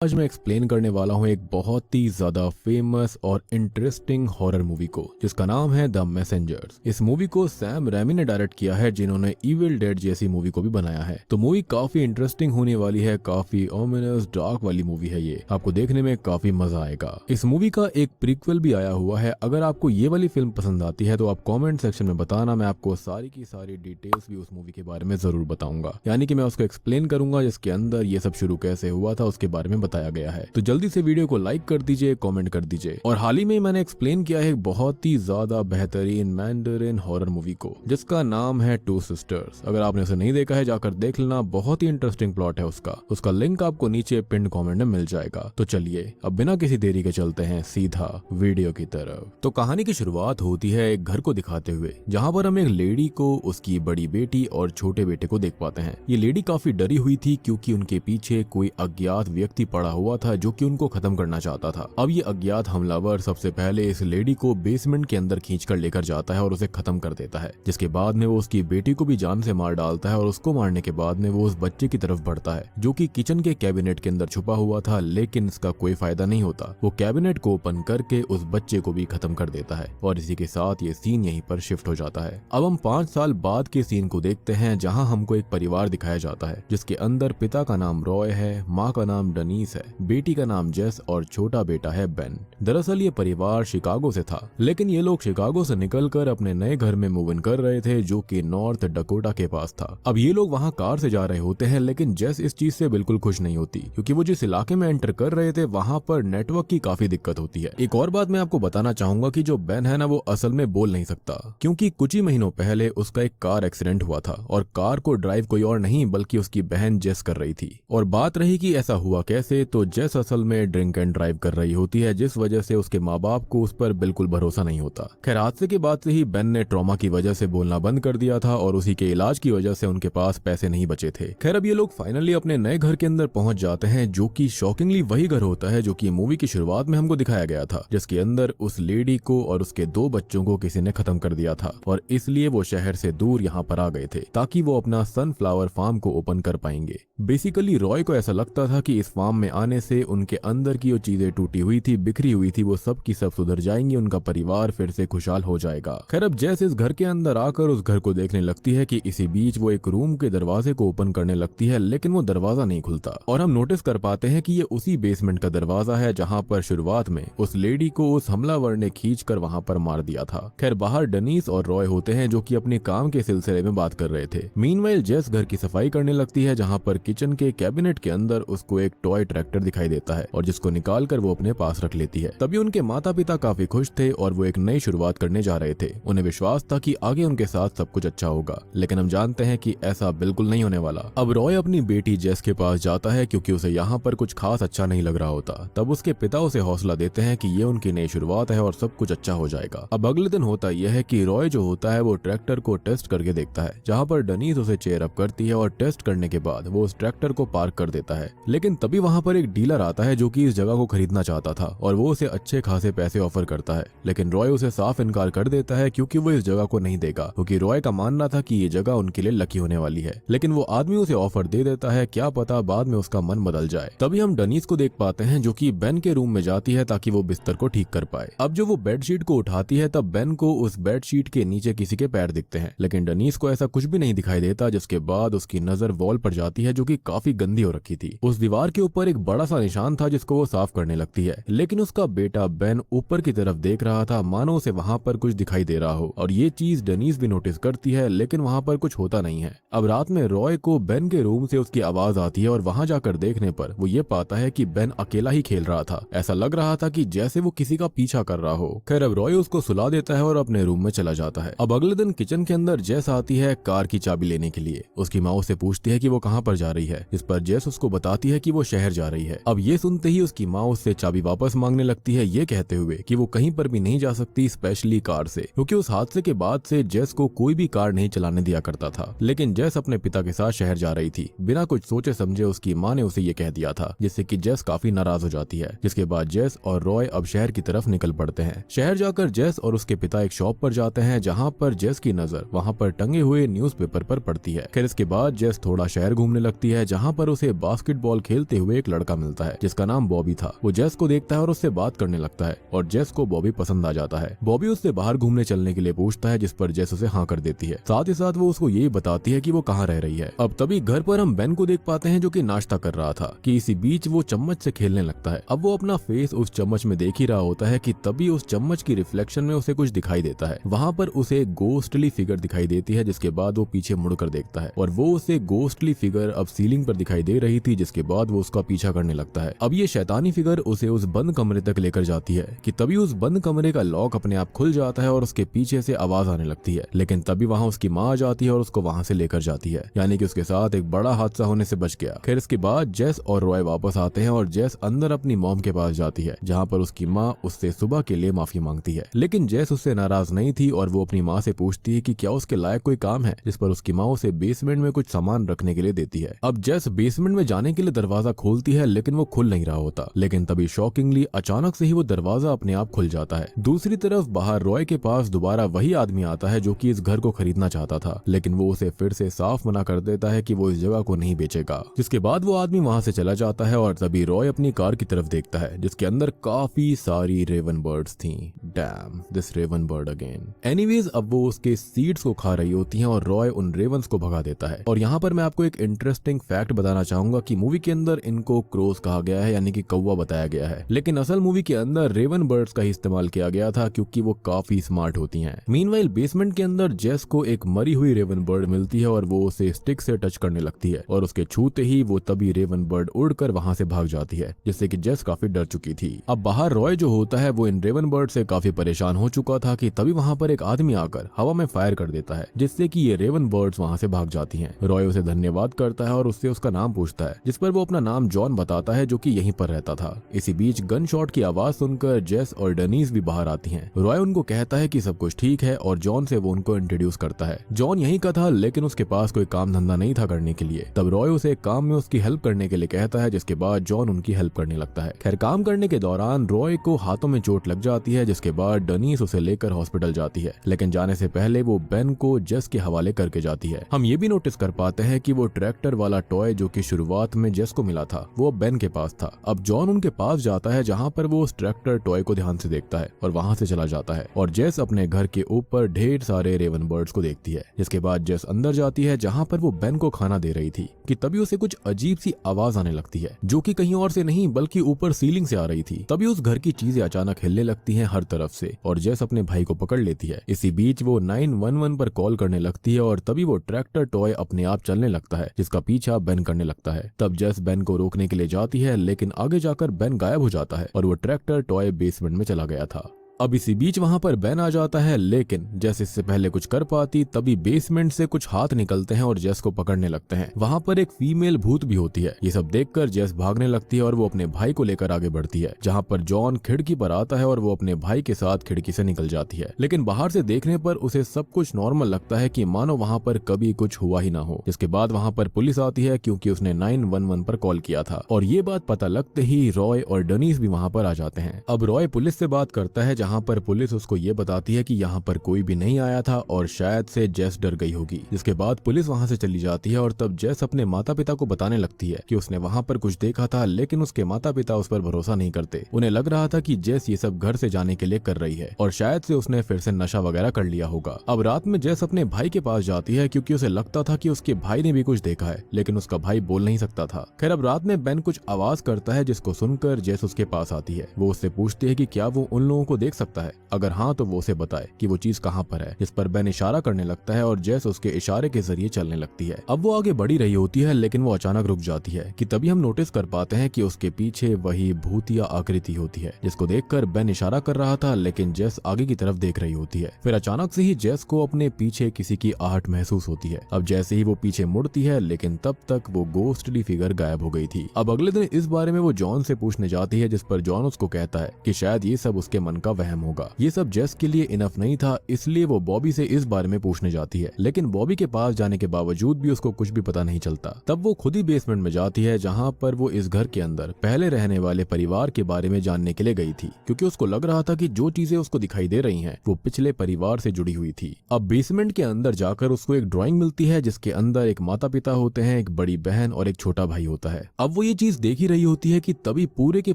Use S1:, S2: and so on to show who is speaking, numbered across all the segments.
S1: आज मैं एक्सप्लेन करने वाला हूँ एक बहुत ही ज्यादा फेमस और इंटरेस्टिंग हॉरर मूवी को, जिसका नाम है द मैसेंजर्स। इस मूवी को सैम रेमी ने डायरेक्ट किया है, जिन्होंने इविल डेड जैसी मूवी को भी बनाया है। तो मूवी काफी इंटरेस्टिंग होने वाली है, काफी ओमिनस डार्क वाली मूवी है। ये आपको देखने में काफी मजा आएगा। इस मूवी का एक प्रीक्वल भी आया हुआ है। अगर आपको ये वाली फिल्म पसंद आती है तो आप कॉमेंट सेक्शन में बताना, मैं आपको सारी की सारी डिटेल्स भी उस मूवी के बारे में जरूर बताऊंगा। यानी कि मैं उसको एक्सप्लेन करूंगा, जिसके अंदर ये सब शुरू कैसे हुआ था उसके बारे में बताया गया है। तो जल्दी से वीडियो को लाइक कर दीजिए, कमेंट कर दीजिए। और हाल ही में मैंने एक्सप्लेन किया है एक बहुत ही ज्यादा बेहतरीन मैंडरिन हॉरर मूवी को, जिसका नाम है टू सिस्टर्स। अगर आपने उसे नहीं देखा है जाकर देख लेना, बहुत ही इंटरेस्टिंग प्लॉट है उसका लिंक आपको नीचे पिन कमेंट में मिल जाएगा। तो चलिए अब बिना किसी देरी के चलते हैं सीधा वीडियो की तरफ। तो कहानी की शुरुआत होती है एक घर को दिखाते हुए, जहाँ पर हम एक लेडी को, उसकी बड़ी बेटी और छोटे बेटे को देख पाते हैं। ये लेडी काफी डरी हुई थी क्योंकि उनके पीछे कोई अज्ञात व्यक्ति पड़ा हुआ था जो कि उनको खत्म करना चाहता था। अब ये अज्ञात हमलावर सबसे पहले इस लेडी को बेसमेंट के अंदर खींचकर लेकर जाता है और उसे खत्म कर देता है, जिसके बाद में वो उसकी बेटी को भी जान से मार डालता है। और उसको मारने के बाद में वो उस बच्चे की तरफ बढ़ता है जो कि किचन के कैबिनेट के अंदर छुपा हुआ था, लेकिन इसका कोई फायदा नहीं होता। वो कैबिनेट को ओपन करके उस बच्चे को भी खत्म कर देता है और इसी के साथ ये सीन यहीं पर शिफ्ट हो जाता है। अब हम 5 साल बाद के सीन को देखते हैं, जहाँ हमको एक परिवार दिखाया जाता है जिसके अंदर पिता का नाम रॉय है, माँ का नाम डनीस है, बेटी का नाम जेस और छोटा बेटा है बेन। दरअसल ये परिवार शिकागो से था, लेकिन ये लोग शिकागो से निकलकर अपने नए घर में मूव इन कर रहे थे जो कि नॉर्थ डकोटा के पास था। अब ये लोग वहाँ कार से जा रहे होते हैं, लेकिन जेस इस चीज से बिल्कुल खुश नहीं होती क्योंकि वो जिस इलाके में एंटर कर रहे थे वहाँ पर नेटवर्क की काफी दिक्कत होती है। एक और बात मैं आपको बताना चाहूंगा कि जो बेन है ना, वो असल में बोल नहीं सकता क्योंकि कुछ ही महीनों पहले उसका एक कार एक्सीडेंट हुआ था और कार को ड्राइव कोई और नहीं बल्कि उसकी बहन जेस कर रही थी। और बात रही कि ऐसा हुआ कैसे, तो जेस असल में ड्रिंक एंड ड्राइव कर रही होती है, जिस वजह से उसके माँ बाप को उस पर बिल्कुल भरोसा नहीं होता। खैर हादसे के बाद से ही बेन ने ट्रॉमा की वजह से बोलना बंद कर दिया था और उसी के इलाज की वजह से उनके पास पैसे नहीं बचे थे। खैर अब ये लोग फाइनली अपने नए घर के अंदर पहुंच जाते हैं, जो कि शॉकिंगली वही घर होता है जो कि मूवी की शुरुआत में हमको दिखाया गया था, जिसके अंदर उस लेडी को और उसके 2 बच्चों को किसी ने खत्म कर दिया था और इसलिए वो शहर से दूर यहाँ पर आ गए थे ताकि वो अपना सनफ्लावर फार्म को ओपन कर पाएंगे। बेसिकली रॉय को ऐसा लगता था कि इस फार्म में आने से उनके अंदर की जो चीजें टूटी हुई थी, बिखरी हुई थी, वो सब की सब सुधर जाएंगी, उनका परिवार फिर से खुशहाल हो जाएगा। खैर अब जैसे इस घर के अंदर आकर उस घर को देखने लगती है कि इसी बीच वो एक रूम के दरवाजे को ओपन करने लगती है, लेकिन वो दरवाजा नहीं खुलता और हम नोटिस कर पाते हैं कि ये उसी बेसमेंट का दरवाजा है जहाँ पर शुरुआत में उस लेडी को उस हमलावर ने खींचकर वहाँ पर मार दिया था। खैर बाहर डनीस और रॉय होते हैं जो कि अपने काम के सिलसिले में बात कर रहे थे। मीनवाइल जेस घर की सफाई करने लगती है, जहाँ पर किचन के कैबिनेट के अंदर उसको एक टॉय ट्रैक्टर दिखाई देता है और जिसको निकाल कर वो अपने पास रख लेती है। तभी उनके माता पिता काफी खुश थे और वो एक नई शुरुआत करने जा रहे थे। उन्हें विश्वास था कि आगे उनके साथ सब कुछ अच्छा होगा, लेकिन हम जानते हैं कि ऐसा बिल्कुल नहीं होने वाला। अब रॉय अपनी बेटी जेस के पास जाता है क्योंकि उसे यहाँ पर कुछ खास अच्छा नहीं लग रहा होता। तब उसके पिता उसे हौसला देते हैं कि ये उनकी नई शुरुआत है और सब कुछ अच्छा हो जाएगा। अब अगले दिन होता यह है कि रॉय जो होता है वो ट्रैक्टर को टेस्ट करके देखता है, जहाँ पर डनीस उसे चेयर अप करती है और टेस्ट करने के बाद वो उस ट्रैक्टर को पार्क कर देता है। लेकिन तभी वहाँ पर एक डीलर आता है जो कि इस जगह को खरीदना चाहता था और वो उसे अच्छे खासे पैसे ऑफर करता है, लेकिन रॉय उसे साफ इनकार कर देता है क्योंकि वो इस जगह को नहीं देगा, क्योंकि रॉय का मानना था कि ये जगह उनके लिए लकी होने वाली है। लेकिन वो आदमी उसे ऑफर दे देता है, क्या पता बाद में उसका मन बदल जाए। तभी हम डनीस को देख पाते हैं जो कि बेन के रूम में जाती है ताकि वो बिस्तर को ठीक कर पाए। अब जो वो बेडशीट को उठाती है तब बेन को उस बेडशीट के नीचे किसी के पैर दिखते हैं, लेकिन डनीस को ऐसा कुछ भी नहीं दिखाई देता, जिसके बाद उसकी नजर वॉल पर जाती है जो कि काफी गंदी हो रखी थी। उस दीवार के ऊपर एक बड़ा सा निशान था जिसको वो साफ करने लगती है, लेकिन उसका बेटा बेन ऊपर की तरफ देख रहा था, मानो उसे वहाँ पर कुछ दिखाई दे रहा हो। और ये चीज डनीस भी नोटिस करती है, लेकिन वहाँ पर कुछ होता नहीं है। अब रात में रॉय को बेन के रूम से उसकी आवाज आती है और वहाँ जाकर देखने पर वो ये पाता है कि बेन अकेला ही खेल रहा था। ऐसा लग रहा था कि जैसे वो किसी का पीछा कर रहा हो। खैर अब रॉय उसको सुला देता है और अपने रूम में चला जाता है। अब अगले दिन किचन के अंदर जेस आती है कार की चाबी लेने के लिए। उसकी माँ उससे पूछती है कि वो कहाँ पर जा रही है, इस पर जेस उसको बताती है कि वो शहर जा रही है। अब ये सुनते ही उसकी माँ उससे चाबी वापस मांगने लगती है, ये कहते हुए कि वो कहीं पर भी नहीं जा सकती, स्पेशली कार से, क्योंकि उस हादसे के बाद से जेस को कोई भी कार नहीं चलाने दिया करता था। लेकिन जेस अपने पिता के साथ शहर जा रही थी। बिना कुछ सोचे समझे उसकी माँ ने उसे ये कह दिया था, जिससे कि जेस काफी नाराज हो जाती है। जिसके बाद जेस और रॉय अब शहर की तरफ निकल पड़ते हैं। शहर जाकर जेस और उसके पिता एक शॉप पर जाते हैं, जहाँ पर जेस की नजर वहाँ पर टंगे हुए न्यूज़पेपर पर पड़ती है। खैर इसके बाद जेस थोड़ा शहर घूमने लगती है, जहाँ पर उसे बास्केटबॉल खेलते हुए एक लड़का मिलता है जिसका नाम बॉबी था। वो जेस को देखता है और उससे बात करने लगता है और जेस को बॉबी पसंद आ जाता है। बॉबी उससे बाहर घूमने चलने के लिए पूछता है जिस पर जेस उसे हाँ कर देती है। साथ ही साथ वो उसको ये बताती है कि वो कहाँ रह रही है। अब तभी घर पर हम बेन को देख पाते हैं जो कि नाश्ता कर रहा था कि इसी बीच वो चम्मच से खेलने लगता है। अब वो अपना फेस उस चम्मच में देख ही रहा होता है कि तभी उस चम्मच की रिफ्लेक्शन में उसे कुछ दिखाई देता है। वहाँ पर उसे एक गोस्टली फिगर दिखाई देती है जिसके बाद वो पीछे मुड़कर देखता है और वो उसे गोस्टली फिगर अब सीलिंग पर दिखाई दे रही थी जिसके बाद वो उसका पीछा करने लगता है। अब ये शैतानी फिगर उसे उस बंद कमरे तक लेकर जाती है कि तभी उस बंद कमरे का लॉक अपने आप खुल जाता है और उसके पीछे से आवाज आने लगती है। लेकिन तभी वहाँ उसकी माँ आ जाती है और उसको वहाँ से लेकर जाती है, यानी कि उसके साथ एक बड़ा हादसा होने से बच गया। खैर इसके बाद जेस और रॉय वापस आते हैं और जेस अंदर अपनी मॉम के पास जाती है जहाँ पर उसकी माँ उससे सुबह के लिए माफी मांगती है। लेकिन जेस उससे नाराज नहीं थी और वो अपनी माँ से पूछती है कि क्या उसके लायक कोई काम है, जिस पर उसकी माँ उसे बेसमेंट में कुछ सामान रखने के लिए देती है। अब जेस बेसमेंट में जाने के लिए दरवाजा खोलती है लेकिन वो खुल नहीं रहा होता। लेकिन तभी शॉकिंगली अचानक से ही वो दरवाजा अपने आप खुल जाता है। दूसरी तरफ बाहर रॉय के पास दोबारा वही आदमी आता है जो कि इस घर को खरीदना चाहता था, लेकिन वो उसे फिर से साफ मना कर देता है कि वो इस जगह को नहीं बेचेगा। जिसके बाद वो आदमी वहाँ से चला जाता है और तभी रॉय अपनी कार की तरफ देखता है जिसके अंदर काफी सारी रेवन बर्ड्स थी। Damn, this raven bird again. Anyways अब वो उसके सीड्स को खा रही होती हैं और रॉय उन रेवंस को भगा देता है। और यहाँ पर मैं आपको एक इंटरेस्टिंग फैक्ट बताना चाहूंगा कि मूवी के अंदर इनको क्रोस कहा गया है, यानी कि कौवा बताया गया है, लेकिन असल मूवी के अंदर रेवन बर्ड्स का ही इस्तेमाल किया गया था क्योंकि वो काफी स्मार्ट होती हैं। मीनवाइल बेसमेंट के अंदर जेस को एक मरी हुई रेवन बर्ड मिलती है और वो उसे स्टिक से टच करने लगती है और उसके छूते ही वो तभी रेवन बर्ड उड़कर वहां से भाग जाती है, जिससे कि जेस काफी डर चुकी थी। अब बाहर रॉय जो होता है वो इन रेवन बर्ड से काफी परेशान हो चुका था कि तभी वहां पर एक आदमी आकर हवा में फायर कर देता है जिससे कि ये रेवन बर्ड्स वहां से भाग जाती हैं। रॉय उसे धन्यवाद करता है और उससे उसका नाम पूछता है, जिस पर वो अपना नाम जॉन बताता है जो कि यहीं पर रहता था। इसी बीच गन शॉट की आवाज सुनकर जेस और डेनीज भी बाहर आती हैं। रॉय उनको कहता है कि सब कुछ ठीक है और जॉन से वो उनको इंट्रोड्यूस करता है। जॉन यहीं का था लेकिन उसके पास कोई काम धंधा नहीं था करने के लिए। तब रॉय उसे एक काम में उसकी हेल्प करने के लिए कहता है जिसके बाद जॉन उनकी हेल्प करने लगता है। खैर काम करने के दौरान रॉय को हाथों में चोट लग जाती है जिसके बाद डेनीज उसे लेकर हॉस्पिटल जाती है, लेकिन जाने से पहले वो बेन को जेस के हवाले करके जाती है। हम ये भी नोटिस कर पाते हैं कि वो ट्रैक्टर वाला टॉय जो कि शुरुआत में जेस को मिला था वो बेन के पास था। अब जॉन उनके पास जाता है जहाँ पर वो उस ट्रैक्टर टॉय को ध्यान से देखता है और वहाँ से चला जाता है और जेस अपने घर के ऊपर ढेर सारे रेवन बर्ड्स को देखती है। जिसके बाद जेस अंदर जाती है जहाँ पर वो बेन को खाना दे रही थी कि तभी उसे कुछ अजीब सी आवाज आने लगती है जो कि कहीं और से नहीं बल्कि ऊपर सीलिंग से आ रही थी। तभी उस घर की चीजें अचानक हिलने लगती हैं हर तरफ से और जेस अपने भाई को पकड़ लेती है। इसी बीच वो 911 पर कॉल करने लगती है और तभी वो ट्रैक्टर टॉय अपने आप चलने लगता है जिसका पीछा बेन करने लगता है। तब जेस बेन को रोकने के लिए जाती है लेकिन आगे जाकर बेन गायब हो जाता है और वो ट्रैक्टर टॉय बेसमेंट में चला गया था। अब इसी बीच वहां पर बेन आ जाता है लेकिन जेस इससे पहले कुछ कर पाती तभी बेसमेंट से कुछ हाथ निकलते हैं और जेस को पकड़ने लगते हैं। वहां पर एक फीमेल भूत भी होती है। ये सब देखकर जेस भागने लगती है और वो अपने भाई को लेकर आगे बढ़ती है जहां पर जॉन खिड़की पर आता है और वो अपने भाई के साथ खिड़की से निकल जाती है। लेकिन बाहर से देखने पर उसे सब कुछ नॉर्मल लगता है कि मानो वहां पर कभी कुछ हुआ ही ना हो। जिसके बाद वहां पर पुलिस आती है क्योंकि उसने 911 पर कॉल किया था और ये बात पता लगते ही रॉय और डेनीज भी वहां पर आ जाते हैं। अब रॉय पुलिस से बात करता है जहां पर पुलिस उसको ये बताती है कि यहाँ पर कोई भी नहीं आया था और शायद से जेस डर गई होगी। जिसके बाद पुलिस वहाँ से चली जाती है और तब जेस अपने माता पिता को बताने लगती है कि उसने वहाँ पर कुछ देखा था लेकिन उसके माता पिता उस पर भरोसा नहीं करते। उन्हें लग रहा था कि जेस ये सब घर से जाने के लिए कर रही है और शायद से उसने फिर से नशा वगैरह कर लिया होगा। अब रात में जेस अपने भाई के पास जाती है क्योंकि उसे लगता था कि उसके भाई ने भी कुछ देखा है लेकिन उसका भाई बोल नहीं सकता था। खैर अब रात में बेन कुछ आवाज करता है जिसको सुनकर जेस उसके पास आती है। वो उससे पूछती है कि क्या वो उन लोगों को देख सकता है, अगर हाँ तो वो उसे बताए कि वो चीज कहाँ पर है। जिस पर बेन इशारा करने लगता है और जेस उसके इशारे के जरिए चलने लगती है। अब वो आगे बढ़ी रही होती है लेकिन वो अचानक रुक जाती है कि तभी हम नोटिस कर पाते हैं कि उसके पीछे वही भूतिया आकृति होती है जिसको देखकर बेन इशारा कर रहा था लेकिन जेस आगे की तरफ देख रही होती है। फिर अचानक से ही जेस को अपने पीछे किसी की आहट महसूस होती है। अब जैसे ही वो पीछे मुड़ती है लेकिन तब तक वो गोस्टली फिगर गायब हो गई थी। अब अगले दिन इस बारे में वो जॉन से पूछने जाती है जिस पर जॉन उसको कहता है कि शायद ये सब उसके मन का वहम होगा। ये सब जेस के लिए इनफ नहीं था, इसलिए वो बॉबी से इस बारे में पूछने जाती है, लेकिन बॉबी के पास जाने के बावजूद भी उसको कुछ भी पता नहीं चलता। तब वो खुद ही बेसमेंट में जाती है, जहाँ पर वो इस घर के अंदर पहले रहने वाले परिवार के बारे में जानने के लिए गई थी, क्योंकि उसको लग रहा था कि जो चीजें उसको दिखाई दे रही हैं वो पिछले परिवार से जुड़ी हुई थी। अब बेसमेंट के अंदर जाकर उसको एक ड्राइंग मिलती है, जिसके अंदर एक माता पिता होते हैं, एक बड़ी बहन और एक छोटा भाई होता है। अब वो ये चीज देख ही रही होती है कि तभी पूरे के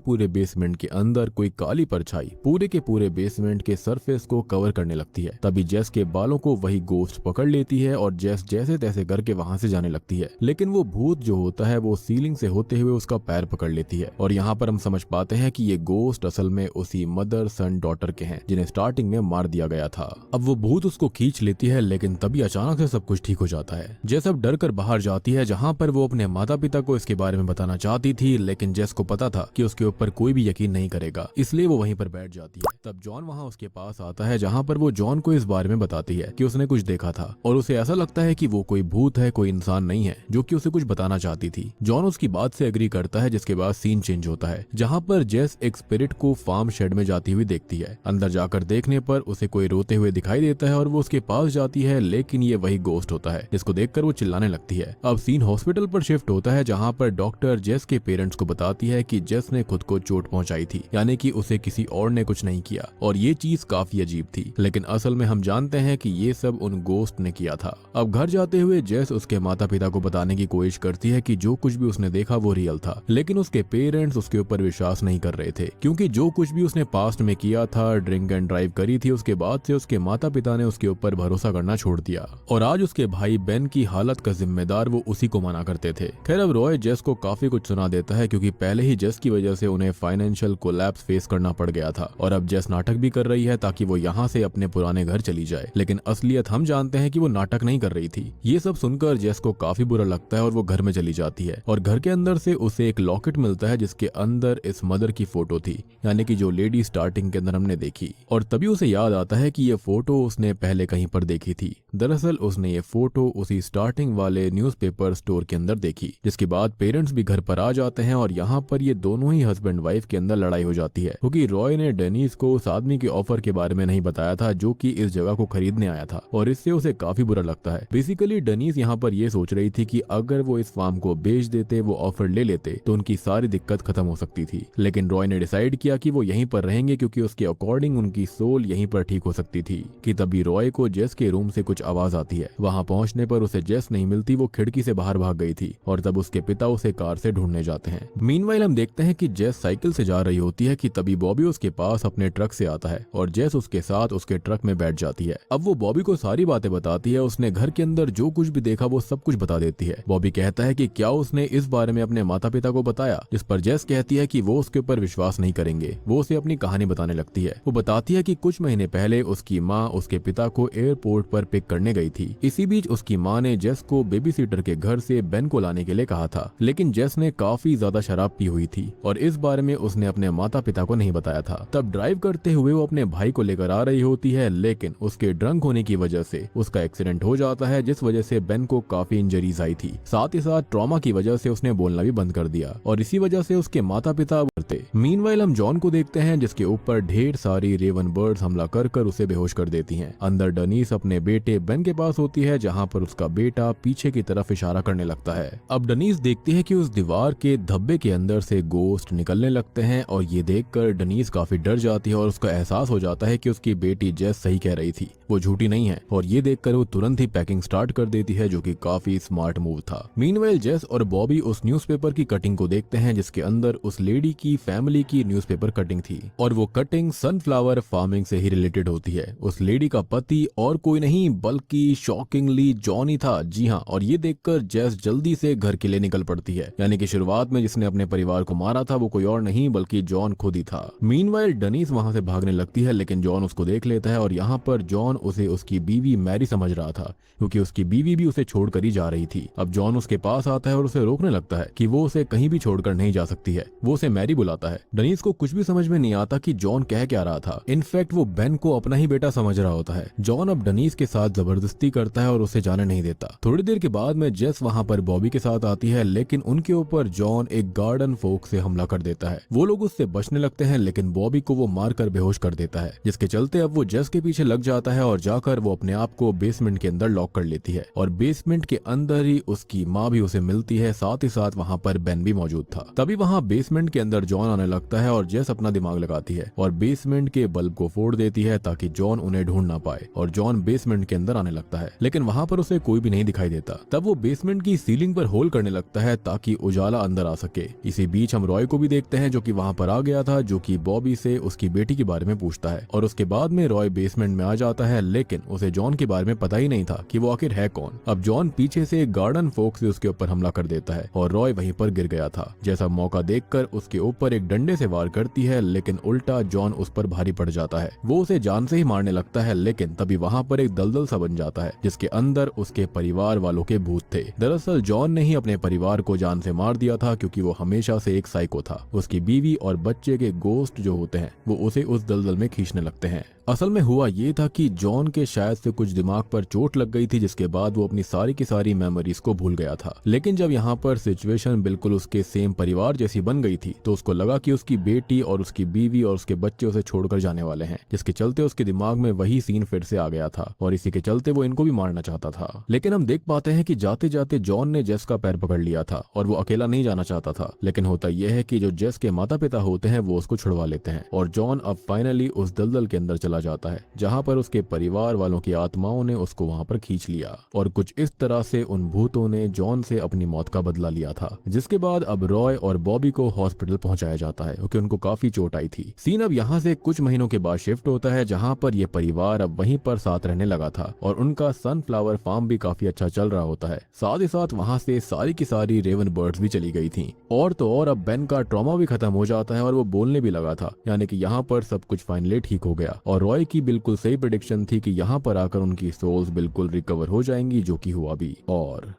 S1: पूरे बेसमेंट के अंदर कोई काली परछाई पूरे के पूरे बेसमेंट के सरफेस को कवर करने लगती है। तभी जेस के बालों को वही गोश्त पकड़ लेती है और जेस जैसे तैसे करके वहां से जाने लगती है, लेकिन वो भूत जो होता है वो सीलिंग से होते हुए उसका पैर पकड़ लेती है। और यहाँ पर हम समझ पाते हैं कि ये गोश्त असल में उसी मदर सन डॉटर के हैं, जिन्हें स्टार्टिंग में मार दिया गया था। अब वो भूत उसको खींच लेती है, लेकिन तभी अचानक से सब कुछ ठीक हो जाता है। जेस अब डर कर बाहर जाती है, जहाँ पर वो अपने माता पिता को इसके बारे में बताना चाहती थी, लेकिन जेस को पता था कि उसके ऊपर कोई भी यकीन नहीं करेगा, इसलिए वो वहीं पर बैठ जाती है। तब जॉन वहाँ उसके पास आता है, जहाँ पर वो जॉन को इस बारे में बताती है कि उसने कुछ देखा था और उसे ऐसा लगता है कि वो कोई भूत है, कोई इंसान नहीं है, जो कि उसे कुछ बताना चाहती थी। जॉन उसकी बात से एग्री करता है, जिसके बाद सीन चेंज होता है, जहाँ पर जेस एक स्पिरिट को फार्म शेड में जाती हुई देखती है। अंदर जाकर देखने पर उसे कोई रोते हुए दिखाई देता है और वो उसके पास जाती है, लेकिन ये वही गोस्ट होता है, जिसको देखकर वो चिल्लाने लगती है। अब सीन हॉस्पिटल पर शिफ्ट होता है, जहाँ पर डॉक्टर जेस के पेरेंट्स को बताती है कि जेस ने खुद को चोट पहुंचाई थी, यानी कि उसे किसी और ने कुछ नहीं किया, और ये चीज काफी अजीब थी। लेकिन असल में हम जानते हैं कि ये सब उन गोस्ट ने किया था। अब घर जाते हुए जेस उसके माता पिता को बताने की कोशिश करती है कि जो कुछ भी उसने देखा वो रियल था, लेकिन उसके पेरेंट्स उसके ऊपर विश्वास नहीं कर रहे थे, क्योंकि जो कुछ भी उसने पास्ट में किया था, ड्रिंक एंड ड्राइव करी थी, उसके बाद से उसके माता पिता ने उसके ऊपर भरोसा करना छोड़ दिया, और आज उसके भाई बेन की हालत का जिम्मेदार वो उसी को माना करते थे। खैर अब रॉय जेस को काफी कुछ सुना देता है, क्योंकि पहले ही जेस की वजह से उन्हें फाइनेंशियल कोलैप्स फेस करना पड़ गया था, और अब जेस नाटक भी कर रही है ताकि वो यहाँ से अपने पुराने घर चली जाए, लेकिन असलियत हम जानते हैं कि वो नाटक नहीं कर रही थी। ये सब सुनकर जेस को काफी बुरा लगता है और वो घर में चली जाती है, और घर के अंदर से उसे एक लॉकेट मिलता है, जिसके अंदर इस मदर की फोटो थी, यानी कि जो लेडी स्टार्टिंग के अंदर हमने देखी। और तभी उसे याद आता है कि ये फोटो उसने पहले कहीं पर देखी थी। दरअसल उसने ये फोटो उसी स्टार्टिंग वाले न्यूज़पेपर स्टोर के अंदर देखी, जिसके बाद पेरेंट्स भी घर पर आ जाते हैं, और यहाँ पर ये दोनों ही हस्बैंड वाइफ के अंदर लड़ाई हो जाती है, क्योंकि रॉय ने डेनिस को उस आदमी के ऑफर के बारे में नहीं बताया था, जो कि इस जगह को खरीदने आया था, और इससे उसे काफी बुरा लगता है। बेसिकली डेनिस यहाँ पर ये सोच रही थी कि अगर वो इस फार्म को बेच देते, वो ऑफर ले लेते, तो उनकी सारी दिक्कत खत्म हो सकती थी। लेकिन रॉय ने डिसाइड किया कि वो यहीं पर रहेंगे, क्योंकि उसके अकॉर्डिंग उनकी सोल यहीं पर ठीक हो सकती थी। कि तभी रॉय को जेस के रूम से कुछ आवाज आती है। वहां पहुंचने पर उसे जेस नहीं मिलती, वो खिड़की से बाहर भाग गई थी, और तब उसके पिता उसे कार से ढूंढने जाते हैं। मीनवाइल हम देखते हैं कि जेस साइकिल से जा रही होती है, कि तभी बॉबी उसके पास अपने ट्रक से आता है, और जेस उसके साथ उसके ट्रक में बैठ जाती है। अब वो बॉबी को सारी बातें बताती है, उसने घर के अंदर जो कुछ भी देखा वो सब कुछ बता देती है। बॉबी कहता है कि क्या उसने इस बारे में अपने माता पिता को बताया, जिस पर जेस कहती है कि वो उसके ऊपर विश्वास नहीं करेंगे। वो उसे अपनी कहानी बताने लगती है। वो बताती है कि कुछ महीने पहले उसकी माँ उसके पिता को एयरपोर्ट पर पिक करने गई थी। इसी बीच उसकी माँ ने जेस को बेबी सीटर के घर से बेन को लाने के लिए कहा था, लेकिन जेस ने काफी ज्यादा शराब पी हुई थी, और इस बारे में उसने अपने माता पिता को नहीं बताया था। तब ड्राइव करते हुए वो अपने भाई को लेकर आ रही होती है, लेकिन उसके ड्रंक होने की वजह से उसका एक्सीडेंट हो जाता है, जिस वजह से बेन को काफी इंजरीज आई थी। साथ ही साथ ट्रॉमा की वजह से उसने बोलना भी बंद कर दिया, और इसी वजह से उसके माता पिता मरते। मीनवाइल हम जॉन को देखते हैं, जिसके ऊपर ढेर सारी रेवन बर्ड्स हमला कर उसे बेहोश कर देती हैं। अंदर डनीस अपने बेटे बेन के पास होती है, जहां पर उसका बेटा पीछे की तरफ इशारा करने लगता है। अब डनीस देखती है कि उस दीवार के धब्बे के अंदर से गोस्ट निकलने लगते हैं, और ये देखकर डनीस काफी डर जाती है, और उसका एहसास हो जाता है कि उसकी बेटी जेस सही कह रही थी, वो झूठी नहीं है, और ये देखकर वो तुरंत ही पैकिंग स्टार्ट कर देती है, जो कि काफी स्मार्ट मूव था। मीनवाइल जेस और बॉबी उस न्यूज़पेपर की कटिंग को देखते हैं, जिसके अंदर उस लेडी की फैमिली की न्यूज़पेपर कटिंग थी, और वो कटिंग सनफ्लावर फार्मिंग से ही रिलेटेड होती है। उस लेडी का पति और कोई नहीं बल्कि शॉकिंगली जॉन ही था। जी हाँ, और ये देखकर जेस जल्दी से घर के लिए निकल पड़ती है, यानी कि शुरुआत में जिसने अपने परिवार को मारा था वो कोई और नहीं बल्कि जॉन खुद ही था। मीनवाइल डनीस वहां से भागने लगती है, लेकिन जॉन उसको देख लेता है, और यहाँ पर जॉन उसे उसकी बीवी मैरी समझ रहा था, क्योंकि उसकी बीवी भी उसे छोड़कर ही जा रही थी। अब जॉन उसके पास आता है और उसे रोकने लगता है कि वो उसे कहीं भी छोड़कर नहीं जा सकती है। वो उसे मैरी बुलाता है। डनीस को कुछ भी समझ में नहीं आता कि जॉन कह क्या रहा था। इनफैक्ट वो बेन को अपना ही बेटा समझ रहा होता है। जॉन अब डनीस के साथ जबरदस्ती करता है और उसे जाने नहीं देता। थोड़ी देर के बाद में जेस वहाँ पर बॉबी के साथ आती है, लेकिन उनके ऊपर जॉन एक गार्डन फोक से हमला कर देता है। वो लोग उससे बचने लगते हैं, लेकिन बॉबी को वो मार मारकर बेहोश कर देता है, जिसके चलते अब वो जेस के पीछे लग जाता है और जाकर वो अपने आप को बेसमेंट के अंदर लॉक कर लेती है। और बेसमेंट के अंदर ही उसकी माँ भी उसे मिलती है, साथ ही साथ वहाँ पर बेन भी मौजूद था। तभी वहाँ बेसमेंट के अंदर जॉन आने लगता है और जेस अपना दिमाग लगाती है और बेसमेंट के बल्ब को फोड़ देती है ताकि जॉन उन्हें ढूंढ ना पाए। और जॉन बेसमेंट के अंदर आने लगता है, लेकिन वहाँ पर उसे कोई भी नहीं दिखाई देता। तब वो बेसमेंट की सीलिंग पर होल करने लगता है ताकि उजाला अंदर आ सके। इसी बीच हम रॉय को भी देखते हैं जो कि वहाँ पर आ गया था, जो कि बॉबी से उसकी बेटी के बारे में पूछता है। और उसके बाद में रॉय बेसमेंट में आ जाता है, लेकिन उसे जॉन के बारे में पता ही नहीं था कि वो आखिर है कौन। अब जॉन पीछे से एक गार्डन फोक से उसके ऊपर हमला कर देता है और रॉय वहीं पर गिर गया था। जैसा मौका देखकर उसके ऊपर एक डंडे से वार करती है, लेकिन उल्टा जॉन उस पर भारी पड़ जाता है। वो उसे जान से ही मारने लगता है, लेकिन तभी वहाँ पर एक दलदल सा बन जाता है जिसके अंदर उसके परिवार वालों के भूत थे। दरअसल जॉन ने ही अपने परिवार को जान से मार दिया था, क्योंकि वो हमेशा से एक साइको था। उसकी बीवी और बच्चे के गोश्त जो होते हैं वो उसे उस दलदल में खींचने लगते हैं। असल में हुआ ये था कि जॉन के शायद से कुछ दिमाग पर चोट लग गई थी, जिसके बाद वो अपनी सारी की सारी मेमोरीज को भूल गया था। लेकिन जब यहाँ पर सिचुएशन बिल्कुल उसके सेम परिवार जैसी बन गई थी, तो उसको लगा कि उसकी बेटी और उसकी बीवी और उसके बच्चे उसे छोड़कर जाने वाले हैं, जिसके चलते उसके दिमाग में वही सीन फिर से आ गया था और इसी के चलते वो इनको भी मारना चाहता था। लेकिन हम देख पाते हैं कि जाते जाते जॉन ने जेस का पैर पकड़ लिया था और वो अकेला नहीं जाना चाहता था। लेकिन होता यह है कि जो जेस के माता पिता होते हैं वो उसको छुड़वा लेते हैं और जॉन अब फाइनली उस दलदल के अंदर चला जाता है, जहाँ पर उसके परिवार वालों की आत्माओं ने उसको वहाँ पर खींच लिया। और कुछ इस तरह से उन भूतों ने जॉन से अपनी मौत का बदला लिया था। जिसके बाद अब रॉय और बॉबी को हॉस्पिटल पहुंचाया जाता है क्योंकि उनको काफी चोट आई थी। सीन अब यहाँ से कुछ महीनों के बाद शिफ्ट होता है, जहाँ पर ये परिवार अब वहीं पर साथ रहने लगा था और उनका सनफ्लावर फार्म भी काफी अच्छा चल रहा होता है। साथ ही साथ वहाँ से सारी की सारी रेवन बर्ड्स भी चली गई थी। और तो और अब बेन का ट्रॉमा भी खत्म हो जाता है और वो बोलने भी लगा था, यानी कि यहाँ पर सब कुछ फाइनली ठीक हो गया। और रॉय की बिल्कुल सही प्रेडिक्शन थी कि यहाँ पर आकर उनकी सोल्स बिल्कुल रिकवर हो जाएंगी, जो कि हुआ भी। और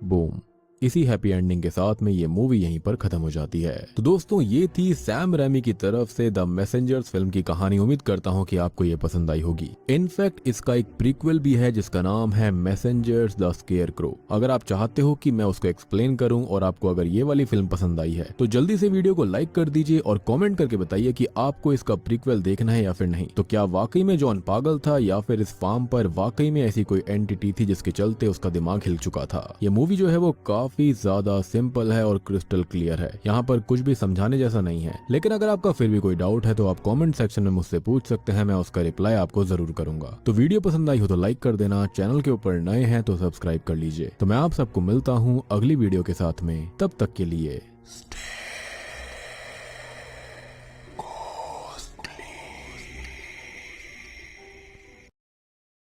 S1: बूम, इसी हैप्पी एंडिंग के साथ में ये मूवी यहीं पर खत्म हो जाती है। तो दोस्तों ये थी सैम रैमी की तरफ से द मैसेंजर्स फिल्म की कहानी। उम्मीद करता हूँ कि आपको ये पसंद आई होगी। इनफैक्ट इसका एक प्रीक्वल भी है जिसका नाम है मैसेंजर्स द स्केयरक्रो। अगर आप चाहते हो कि मैं उसको एक्सप्लेन करूं और आपको अगर ये वाली फिल्म पसंद आई है तो जल्दी से वीडियो को लाइक कर दीजिए और कॉमेंट करके बताइए कि आपको इसका प्रीक्वल देखना है या फिर नहीं। तो क्या वाकई में जॉन पागल था या फिर इस फार्म पर वाकई में ऐसी कोई एंटिटी थी जिसके चलते उसका दिमाग हिल चुका था। ये मूवी जो है वो काफी ज्यादा सिंपल है और क्रिस्टल क्लियर है। यहाँ पर कुछ भी समझाने जैसा नहीं है। लेकिन अगर आपका फिर भी कोई डाउट है तो आप कमेंट सेक्शन में मुझसे पूछ सकते हैं, मैं उसका रिप्लाई आपको जरूर करूंगा। तो वीडियो पसंद आई हो तो लाइक कर देना, चैनल के ऊपर नए हैं तो सब्सक्राइब कर लीजिए। तो मैं आप सबको मिलता हूँ अगली वीडियो के साथ में, तब तक के लिए